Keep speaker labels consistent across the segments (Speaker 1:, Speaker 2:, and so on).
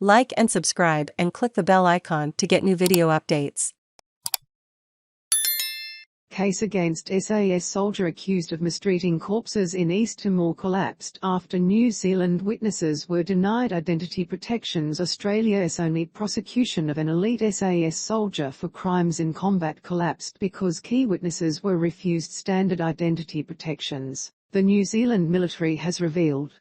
Speaker 1: Like and subscribe and click the bell icon to get new video updates.
Speaker 2: Case against SAS soldier accused of mistreating corpses in East Timor collapsed after New Zealand witnesses were denied identity protections. Australia's only prosecution of an elite SAS soldier for crimes in combat collapsed because key witnesses were refused standard identity protections, the New Zealand military has revealed.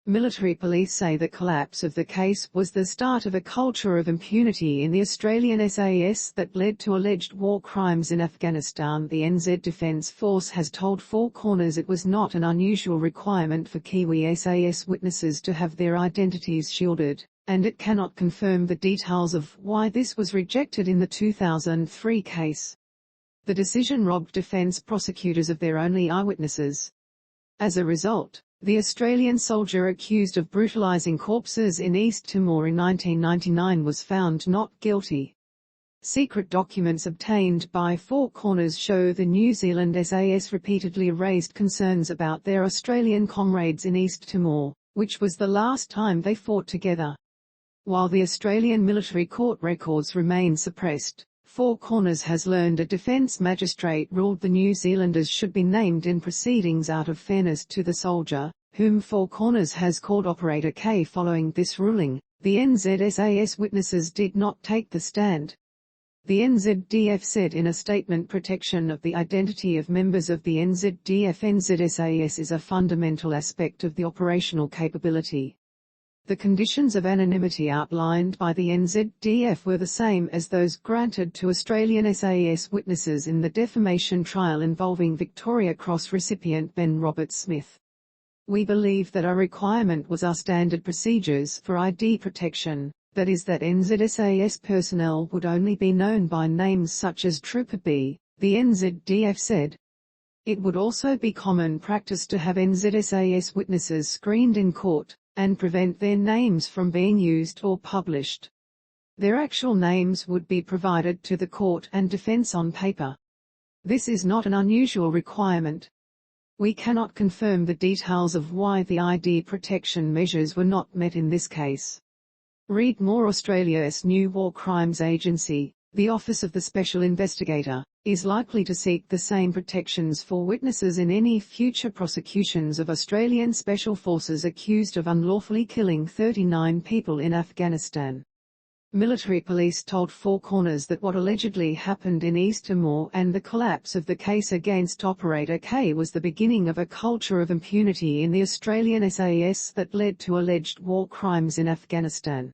Speaker 2: Military police say the collapse of the case was the start of a culture of impunity in the Australian SAS that led to alleged war crimes in Afghanistan. The NZ Defence Force has told Four Corners it was not an unusual requirement for Kiwi SAS witnesses to have their identities shielded, and it cannot confirm the details of why this was rejected in the 2003 case. The decision robbed defence prosecutors of their only eyewitnesses. As a result, the Australian soldier accused of brutalising corpses in East Timor in 1999 was found not guilty. Secret documents obtained by Four Corners show the New Zealand SAS repeatedly raised concerns about their Australian comrades in East Timor, which was the last time they fought together. While the Australian military court records remain suppressed, Four Corners has learned a defence magistrate ruled the New Zealanders should be named in proceedings out of fairness to the soldier, whom Four Corners has called Operator K. Following this ruling, the NZSAS witnesses did not take the stand. The NZDF said in a statement protection of the identity of members of the NZDF NZSAS is a fundamental aspect of the operational capability. The conditions of anonymity outlined by the NZDF were the same as those granted to Australian SAS witnesses in the defamation trial involving Victoria Cross recipient Ben Robert Smith. We believe that our requirement was our standard procedures for ID protection, that is that NZSAS personnel would only be known by names such as Trooper B, the NZDF said. It would also be common practice to have NZSAS witnesses screened in court, and prevent their names from being used or published. Their actual names would be provided to the court and defence on paper. This is not an unusual requirement. We cannot confirm the details of why the ID protection measures were not met in this case. Read more. Australia's new War Crimes Agency, the Office of the Special Investigator, is likely to seek the same protections for witnesses in any future prosecutions of Australian Special Forces accused of unlawfully killing 39 people in Afghanistan. Military police told Four Corners that what allegedly happened in East Timor and the collapse of the case against Operator K was the beginning of a culture of impunity in the Australian SAS that led to alleged war crimes in Afghanistan.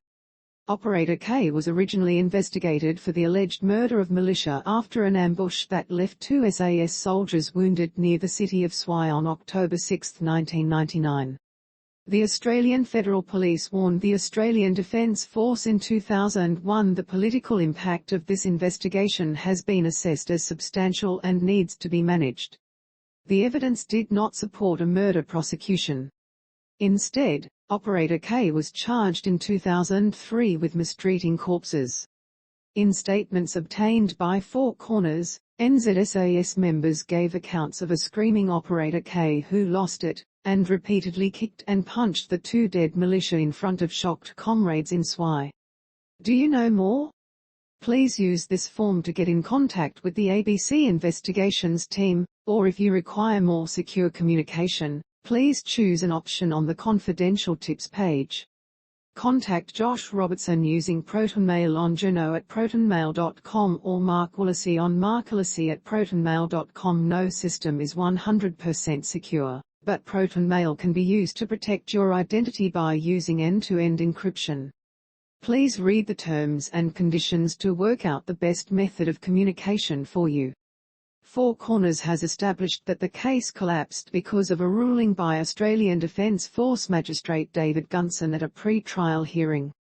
Speaker 2: Operator K was originally investigated for the alleged murder of militia after an ambush that left 2 SAS soldiers wounded near the city of Suai on October 6, 1999. The Australian Federal Police warned the Australian Defence Force in 2001 the political impact of this investigation has been assessed as substantial and needs to be managed. The evidence did not support a murder prosecution. Instead, Operator K was charged in 2003 with mistreating corpses. In statements obtained by Four Corners, NZSAS members gave accounts of a screaming Operator K who lost it, and repeatedly kicked and punched the 2 dead militia in front of shocked comrades in Suai. Do you know more? Please use this form to get in contact with the ABC Investigations team, or if you require more secure communication, please choose an option on the confidential tips page. Contact Josh Robertson using ProtonMail on jrojourno@protonmail.com or Mark Willacy on markwillacy@protonmail.com. No system is 100% secure, but ProtonMail can be used to protect your identity by using end-to-end encryption. Please read the terms and conditions to work out the best method of communication for you. Four Corners has established that the case collapsed because of a ruling by Australian Defence Force Magistrate David Gunson at a pre-trial hearing.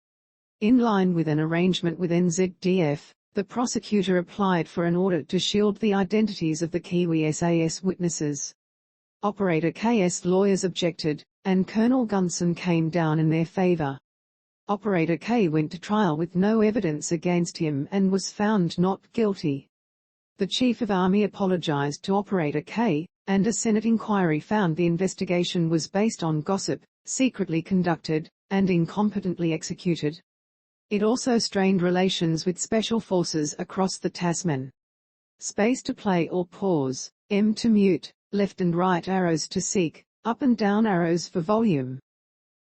Speaker 2: In line with an arrangement with NZDF, the prosecutor applied for an order to shield the identities of the Kiwi SAS witnesses. Operator K's lawyers objected, and Colonel Gunson came down in their favour. Operator K went to trial with no evidence against him and was found not guilty. The Chief of Army apologized to Operator K, and a Senate inquiry found the investigation was based on gossip, secretly conducted, and incompetently executed. It also strained relations with special forces across the Tasman. Space to play or pause, M to mute, left and right arrows to seek, up and down arrows for volume.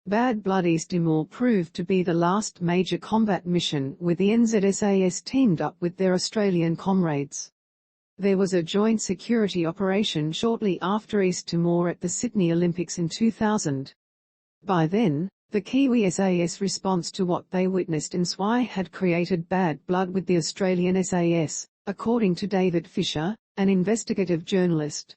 Speaker 2: Bad Blood East Timor proved to be the last major combat mission where the NZSAS teamed up with their Australian comrades. There was a joint security operation shortly after East Timor at the Sydney Olympics in 2000. By then, the Kiwi SAS response to what they witnessed in Suai had created bad blood with the Australian SAS, according to David Fisher, an investigative journalist.